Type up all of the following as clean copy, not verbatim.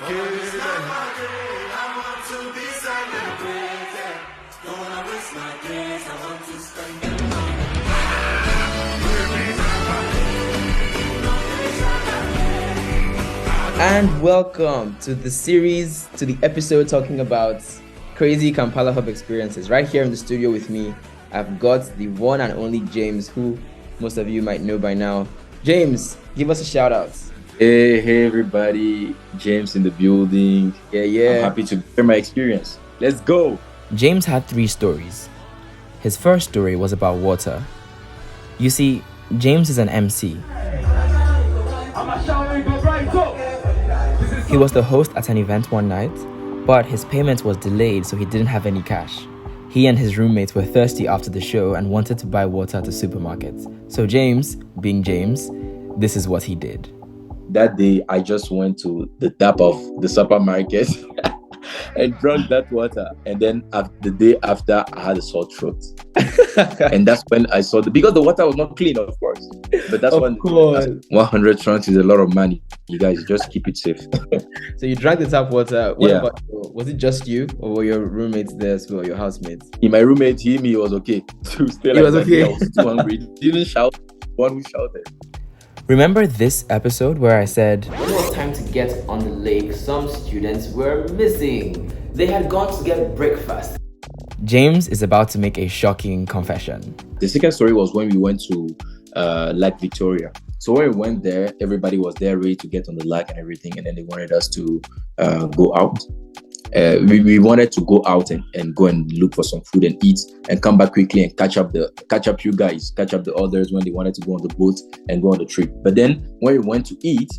And welcome to the episode talking about crazy Kampala hub experiences. Right here in the studio with me, I've got the one and only James, who most of you might know by now. James, give us a shout out. Hey everybody, James in the building. Yeah. I'm happy to share my experience. Let's go. James had 3 stories. His first story was about water. You see, James is an MC. He was the host at an event one night, but his payment was delayed, so he didn't have any cash. He and his roommates were thirsty after the show and wanted to buy water at the supermarket. So James, being James, this is what he did. That day, I just went to the tap of the supermarket and drank that water. And then the day after, I had a sore throat. And that's when I saw because the water was not clean, of course. But that's when 100 francs is a lot of money. You guys just keep it safe. So you drank the tap water. What about, was it just you, or were your roommates there as well, your housemates? My roommate, he was okay. He was okay. I was too hungry. He didn't shout. One who shouted. Remember this episode where I said, when it was time to get on the lake, some students were missing. They had gone to get breakfast. James is about to make a shocking confession. The second story was when we went to Lake Victoria. So when we went there, everybody was there ready to get on the lake and everything, and then they wanted us to go out. We wanted to go out and go and look for some food and eat and come back quickly and catch up the others when they wanted to go on the boat and go on the trip. But then when we went to eat,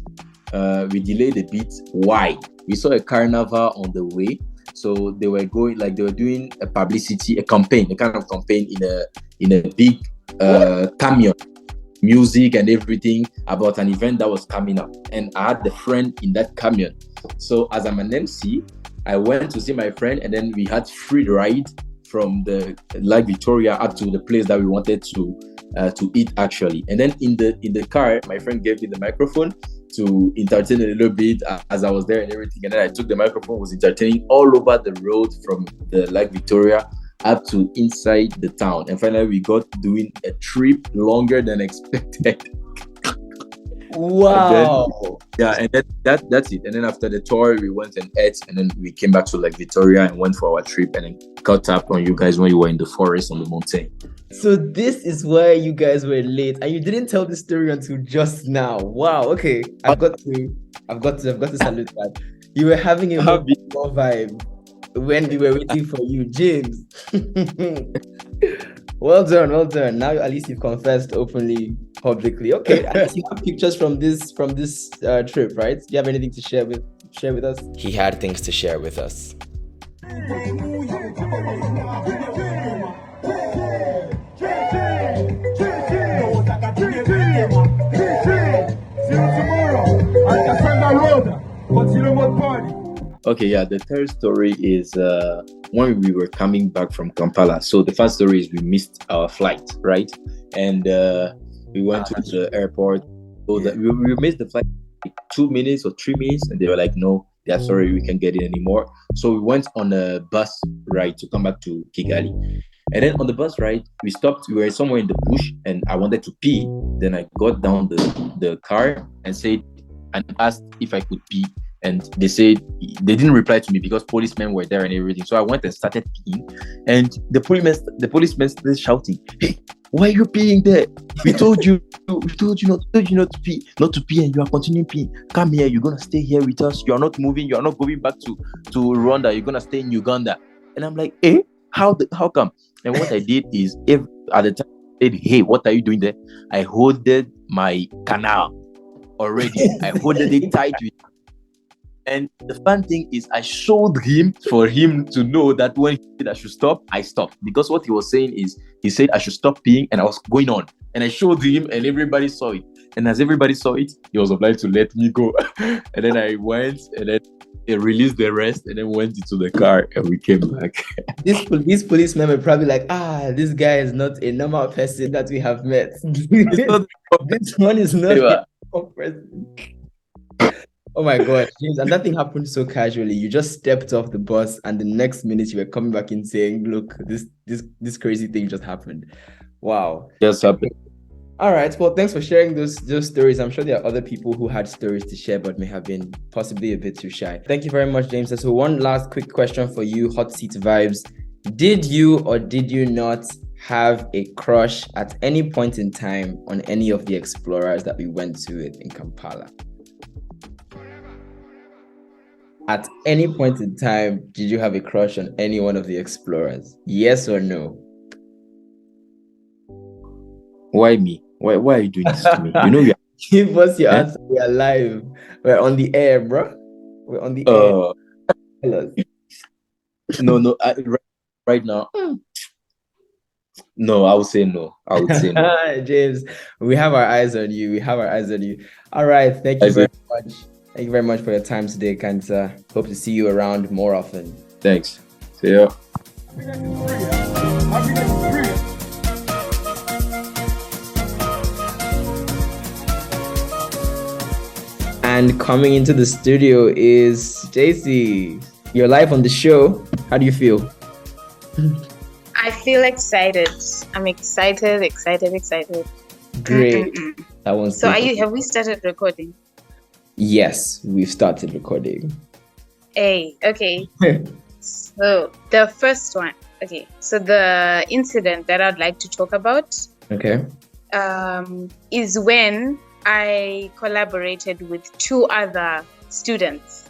we delayed a bit. Why? We saw a carnival on the way. So they were doing a publicity, a kind of campaign in a big camion, music and everything about an event that was coming up. And I had the friend in that camion. So as I'm an MC, I went to see my friend, and then we had free ride from the Lake Victoria up to the place that we wanted to eat actually. And then in the car, my friend gave me the microphone to entertain a little bit as I was there and everything. And then I took the microphone, was entertaining all over the road from the Lake Victoria up to inside the town. And finally, we got doing a trip longer than expected. Wow. And then that's it. And then after the tour, we went and ate, and then we came back to Lake Victoria and went for our trip, and then caught up on you guys when you were in the forest on the mountain. So this is where you guys were late, and you didn't tell the story until just now. Wow. Okay, I've got to salute that. You were having a more vibe when we were waiting for you, James. Well done. Now at least you've confessed openly, publicly. Okay, at least you have pictures from this trip, right? Do you have anything to share with us? he had things to share with us. Okay, the third story is when we were coming back from Kampala. So the first story is we missed our flight, right? And we went to the airport. So that we missed the flight like 2 minutes or 3 minutes, and they were like, no, they are sorry, we can't get in anymore. So we went on a bus ride to come back to Kigali. And then on the bus ride, we stopped. We were somewhere in the bush, and I wanted to pee. Then I got down the car and asked if I could pee. And they said they didn't reply to me because policemen were there and everything. So I went and started peeing, and the policemen started shouting, "Hey, why are you peeing there? We told you not to pee, and you are continuing peeing. Come here, you're gonna stay here with us. You are not moving. You are not going back to Rwanda. You're gonna stay in Uganda." And I'm like, how come? And what I did is, at the time I said, "Hey, what are you doing there?" I holded my canal already. I holded it tight with. And the fun thing is, I showed him for him to know that when he said I should stop, I stopped. Because what he was saying is, he said I should stop peeing, and I was going on. And I showed him, and everybody saw it. And as everybody saw it, he was obliged to let me go. And then I went, and then he released the rest, and then went into the car, and we came back. These policemen were probably like, this guy is not a normal person that we have met. This one is not a normal person. Oh my God, James, and that thing happened so casually. You just stepped off the bus, and the next minute you were coming back in saying, "Look, this crazy thing just happened." Wow. Just happened. All right. Well, thanks for sharing those stories. I'm sure there are other people who had stories to share, but may have been possibly a bit too shy. Thank you very much, James. So one last quick question for you, hot seat vibes. Did you or did you not have a crush at any point in time on any of the explorers that we went to in Kampala? At any point in time, did you have a crush on any one of the explorers? Yes or no? Why me? Why are you doing this to me? You know we are. Give us your answer. We are live. We're on the air, bro. We're on the air. Tell us. No. Right now. No, I would say no. I would say no. James, we have our eyes on you. We have our eyes on you. All right. Thank you very much. Thank you very much for your time today, Kansa. Hope to see you around more often. Thanks. See ya. And coming into the studio is JC. You're live on the show. How do you feel? I feel excited. I'm excited. Great. That one's so have we started recording? Yes, we've started recording. Hey, okay. So the first one. Okay. So the incident that I'd like to talk about is when I collaborated with two other students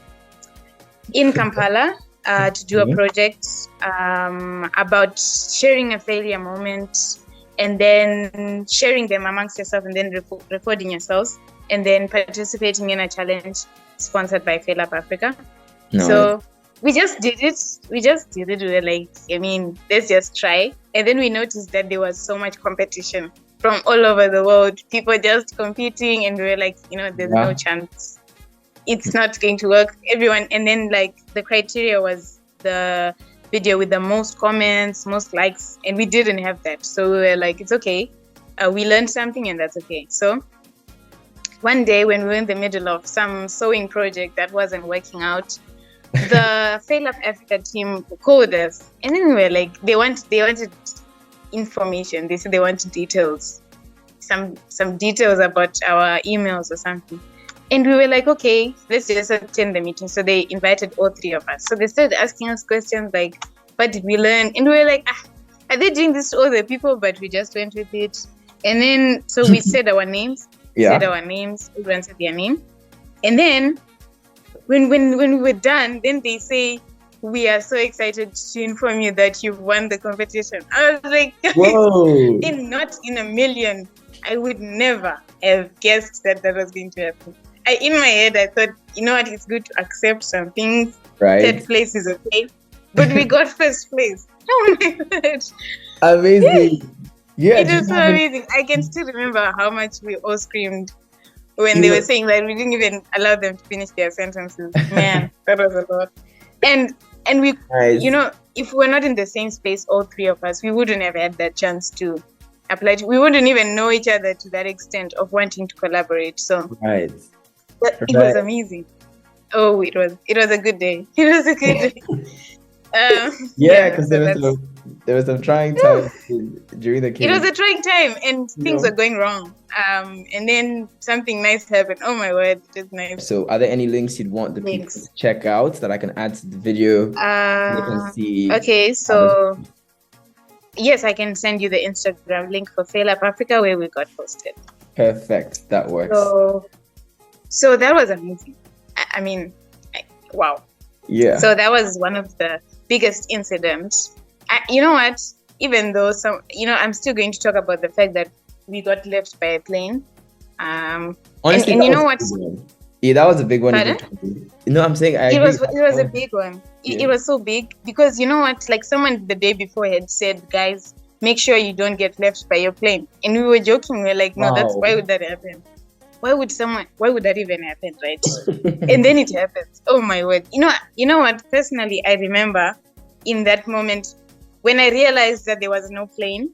in Kampala to do a project about sharing a failure moment and then sharing them amongst yourself and then recording yourselves and then participating in a challenge sponsored by Fail Up Africa. No. So we just did it. We were like, let's just try. And then we noticed that there was so much competition from all over the world, people just competing, and we were like, there's no chance. It's not going to work. Everyone, and then like the criteria was the video with the most comments, most likes, and we didn't have that. So we were like, it's okay. We learned something, and that's okay. So one day when we were in the middle of some sewing project that wasn't working out, the Fail Up Africa team called us, and then we were like, they wanted information. They said they wanted details, some details about our emails or something. And we were like, okay, let's just attend the meeting. So they invited all three of us. So they started asking us questions like, what did we learn? And we were like, are they doing this to all the people? But we just went with it. And then, so we said our names. Everyone said their name. And then when we were done, then they say, we are so excited to inform you that you've won the competition. I was like, whoa. Not in a million. I would never have guessed that was going to happen. In my head, I thought, it's good to accept some things. Right. Third place is okay. But we got first place. Oh my God. Amazing. Yeah. It was so amazing. I can still remember how much we all screamed when they were saying that we didn't even allow them to finish their sentences. Man, that was a lot. And we, if we're not in the same space, all three of us, we wouldn't have had that chance to apply. We wouldn't even know each other to that extent of wanting to collaborate. So it was amazing. Oh, it was a good day. It was a good day. Because there was some trying times during the It was a trying time, and things were going wrong. And then something nice happened. Oh my word, it was nice. So, are there any links you'd want the people to check out that I can add to the video? They can see. Okay, so yes, I can send you the Instagram link for Fail Up Africa where we got posted. Perfect, that works. So that was amazing. Wow. Yeah. So that was one of the biggest incidents. You know what? Even though I'm still going to talk about the fact that we got left by a plane. Honestly, and you know what? Yeah, that was a big one. I'm saying it was a big one. It was so big because you know what? Like someone the day before had said, guys, make sure you don't get left by your plane. And we were joking. We were like, no, why would that happen? Why would that even happen, right? And then it happens. Oh my word. You know what? Personally, I remember in that moment when I realized that there was no plane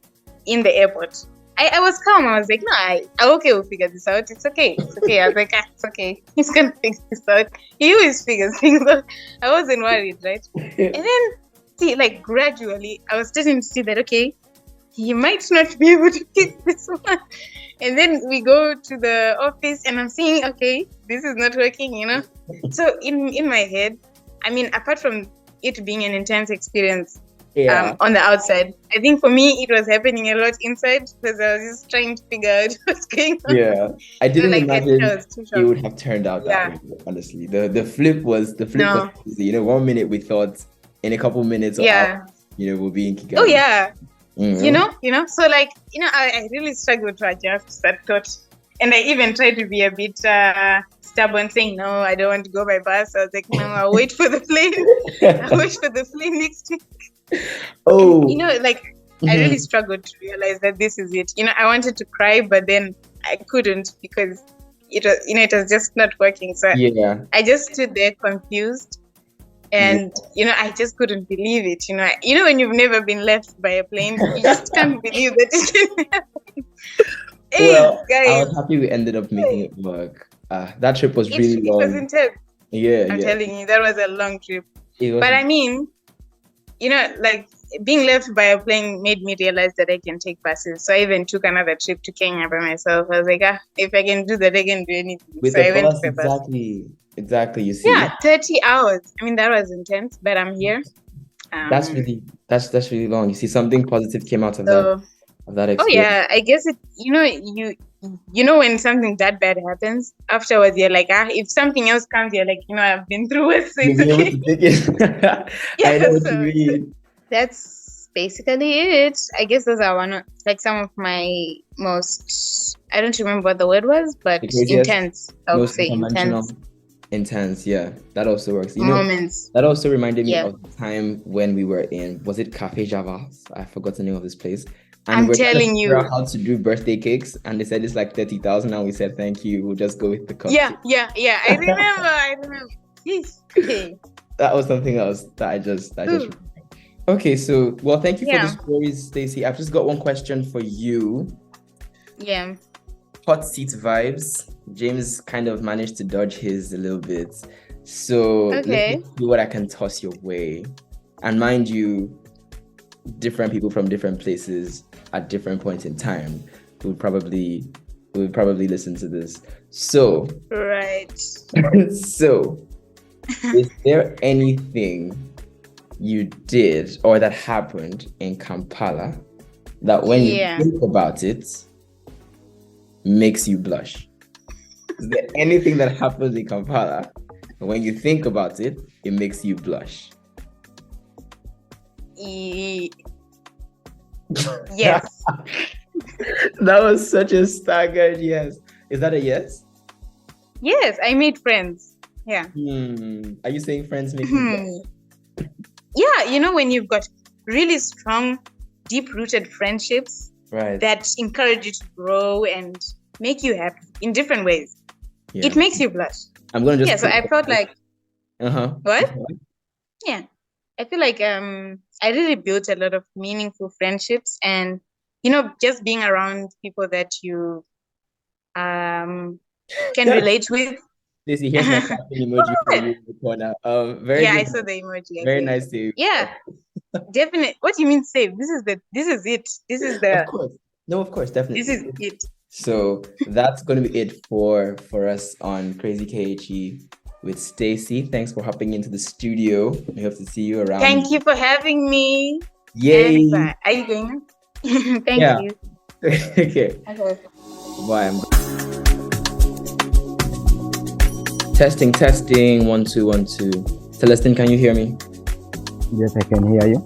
in the airport. I was calm. I was like, no, I okay, we'll figure this out. It's okay. It's okay. I was like, it's okay. He's gonna fix this out. He always figures things out. I wasn't worried, right? And then see, like gradually I was starting to see that okay, he might not be able to fix this one. And then we go to the office and I'm seeing, okay, this is not working, you know. So in my head, I mean, apart from it being an intense experience on the outside, I think for me it was happening a lot inside because I was just trying to figure out what's going on. Yeah, I didn't like, imagine it would have turned out that way. Honestly, the flip was crazy. You know, 1 minute we thought in a couple minutes, we'll be in Kigali. Oh yeah. You know, so like, you know, I really struggled to adjust to that thought. And I even tried to be a bit stubborn, saying, no, I don't want to go by bus. I was like, no, I'll wait for the plane. I'll wait for the plane next week. Oh. And, you know, like, I really struggled to realize that this is it. You know, I wanted to cry, but then I couldn't because it was just not working. So I just stood there confused. And, you know, I just couldn't believe it. You know, when you've never been left by a plane, you just can't believe that it can happen. Well, guys, I was happy we ended up making it work. That trip was really long. It was intense. Yeah, I'm telling you, that was a long trip. But I mean, you know, like being left by a plane made me realize that I can take buses. So I even took another trip to Kenya by myself. I was like, if I can do that, I can do anything. With so the I bus, went to exactly. You see, 30 hours. I mean, that was intense, but I'm here. That's really long. You see, something positive came out of that experience. Oh yeah, I guess it. You know when something that bad happens, afterwards you're like, if something else comes, you're like, you know, I've been through it, so it's okay. I know what you mean. That's basically it. I guess those are some of my most. I don't remember what the word was, but intense. I would say intense, yeah, that also works. Moments. That also reminded me of the time when we were in, was it Cafe Javas? I forgot the name of this place. And I'm telling you how to do birthday cakes, and they said it's like 30,000, and we said thank you, we'll just go with the cup. Yeah. I remember. That was something else that I just remembered. Okay, so thank you for the stories, Stacey. I've just got one question for you. Yeah. Hot seat vibes. James kind of managed to dodge his a little bit. So let me see what I can toss your way. And mind you, different people from different places at different points in time would probably listen to this. So so is there anything you did or that happened in Kampala that when you think about it makes you blush? Is there anything that happens in Kampala and when you think about it, it makes you blush? Yes. That was such a staggered yes. Is that a yes? Yes, I made friends. Yeah. Are you saying friends make you blush? Yeah, you know when you've got really strong, deep-rooted friendships that encourage you to grow and make you happy in different ways. Yeah. It makes you blush. I'm gonna just so I felt like what? Yeah. I feel like I really built a lot of meaningful friendships, and you know, just being around people that you can relate with. Lizzie, here's my clapping emoji for you in the corner. Very good. I saw the emoji. Very nice to you. Yeah, definitely. What do you mean save? This is it. This is the. Of course. No, of course, definitely. This is it. So that's going to be it for us on Crazy KHE with Stacey. Thanks for hopping into the studio. We hope to see you around. Thank you for having me. Yay! Are you going? Thank you. Okay. Bye. Testing. 1 2 1 2. Celestine, can you hear me? Yes, I can hear you.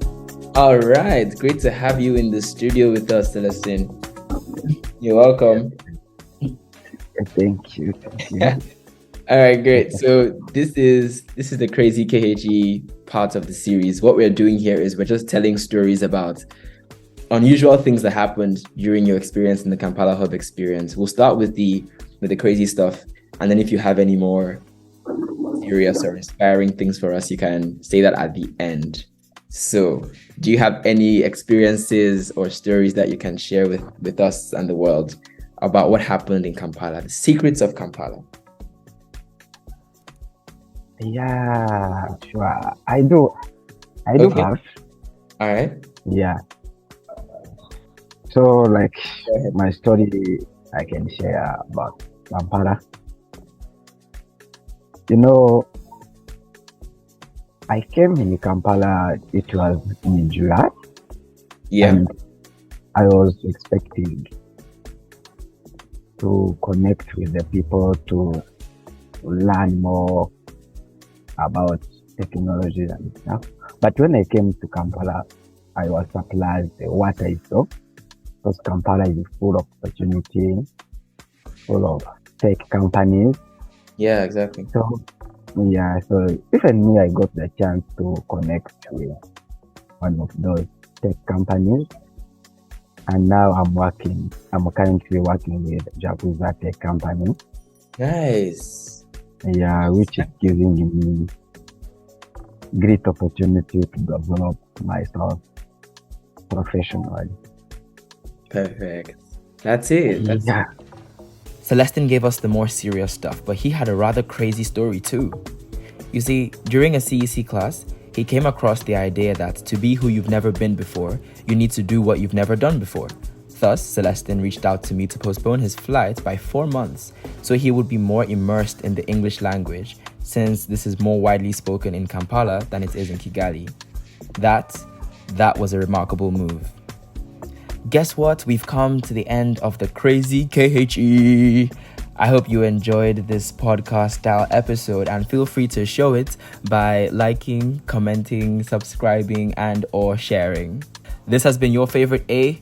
All right, great to have you in the studio with us, Celestine. You're welcome. Thank you. All right, great. So this is the Crazy KHE part of the series. What we're doing here is we're just telling stories about unusual things that happened during your experience in the Kampala Hub experience. We'll start with the crazy stuff, and then if you have any more serious or inspiring things for us, you can say that at the end. So, do you have any experiences or stories that you can share with us and the world about what happened in Kampala, the secrets of Kampala? Yeah, sure. I do. I do Okay. have. All right. Yeah. So, like, Go ahead. my story I can share about Kampala. You know, I came in Kampala, it was in July, Yeah. and I was expecting to connect with the people, to learn more about technology and stuff. But when I came to Kampala, I was surprised at what I saw, because Kampala is full of opportunity, full of tech companies. Yeah, exactly. So yeah, so even me, I got the chance to connect with one of those tech companies, and now I'm currently working with Jaguza Tech Company. Nice. Yeah, which is giving me great opportunity to develop myself professionally. Perfect. That's it. Yeah. Celestin gave us the more serious stuff, but he had a rather crazy story too. You see, during a CEC class, he came across the idea that to be who you've never been before, you need to do what you've never done before. Thus, Celestin reached out to me to postpone his flight by 4 months so he would be more immersed in the English language, since this is more widely spoken in Kampala than it is in Kigali. That was a remarkable move. Guess what? We've come to the end of the crazy KHE. I hope you enjoyed this podcast style episode, and feel free to show it by liking, commenting, subscribing, and or sharing. This has been your favorite A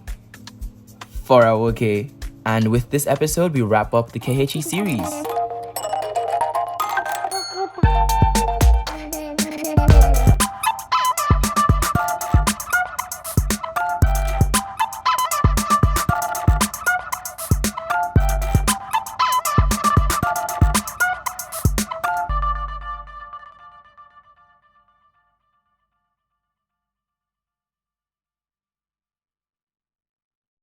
for our K. And with this episode, we wrap up the KHE series.